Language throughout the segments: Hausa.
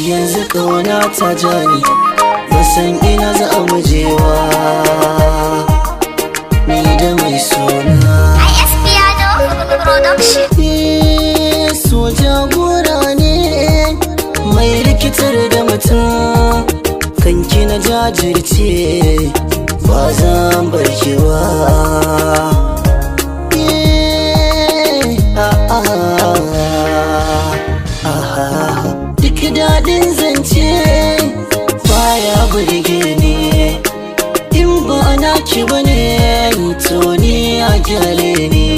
yanzu kauna ta jani, ba san ina za mu je ba, ni da mai suna IS Piano Production. So jagora ne mai rikitar da mutum, kanki na jajirce ba zan bar ki ba. Duk daɗin zance baya burge ni, in ba naki bane to ni a gyale ni.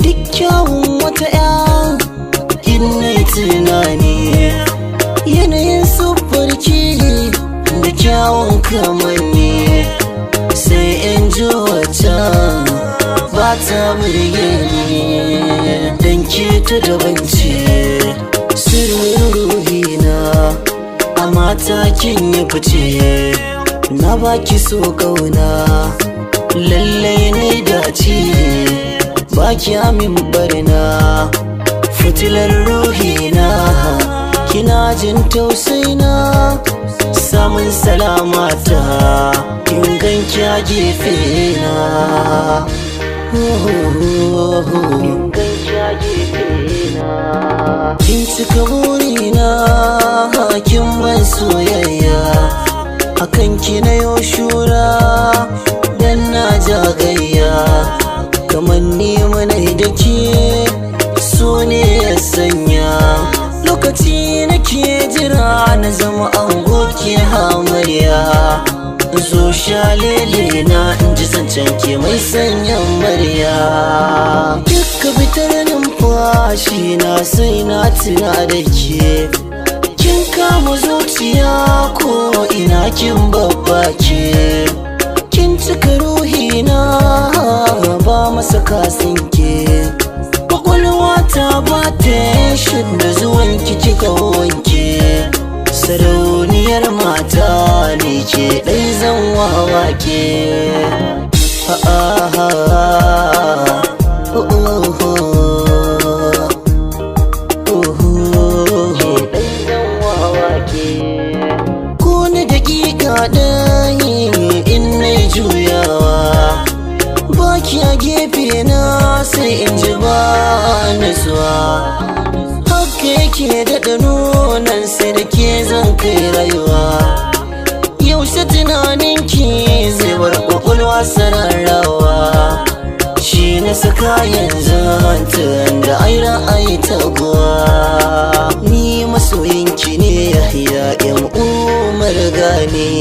Duk kyawun wata ya in nai tunani, yanayin siffarki da kyawun kamanni, sai in ji wata ba ta burge ni, dan ke ta daban ce sirrin ruhina, a mata kin yi fice, na baki so kauna lallai ne dace, baki amin barna fitilar ruhina, kina jin tausaina, samun salamata kin ganki a gefe na, kin ganki a gefe na, kin cika burina, kin ban soyayya, akan ki na yo shura dan na jagayya, kamar ni mana da ke so ne ya sanya, lokaci nake jira na zama ango ke hamarya, zo shalele na in ji zancen ke mai sanyan murya. Duka fitar numfashi na sai na tuna da ke, kin kama zuciya ko ina kin babbake, kin cika ruhina ba masa kasinke, kwakwalwa ta ba tension da zuwan kika wanke, sarauniyar mata ne ke ɗai zan wawake. Ko na dakika ɗaya in nai juyawa, baki a gefe na sai in ji ba nutsuwa, haka yake daɗa nunan sai da ke zan kai rayuwa, yaushe tunaninki zai bar ƙwaƙwalwa sararrawa, shi na saka yanzu tun da ai ra'ayi taguwa, ni masoyinki ne ya 'yan Umar Gane.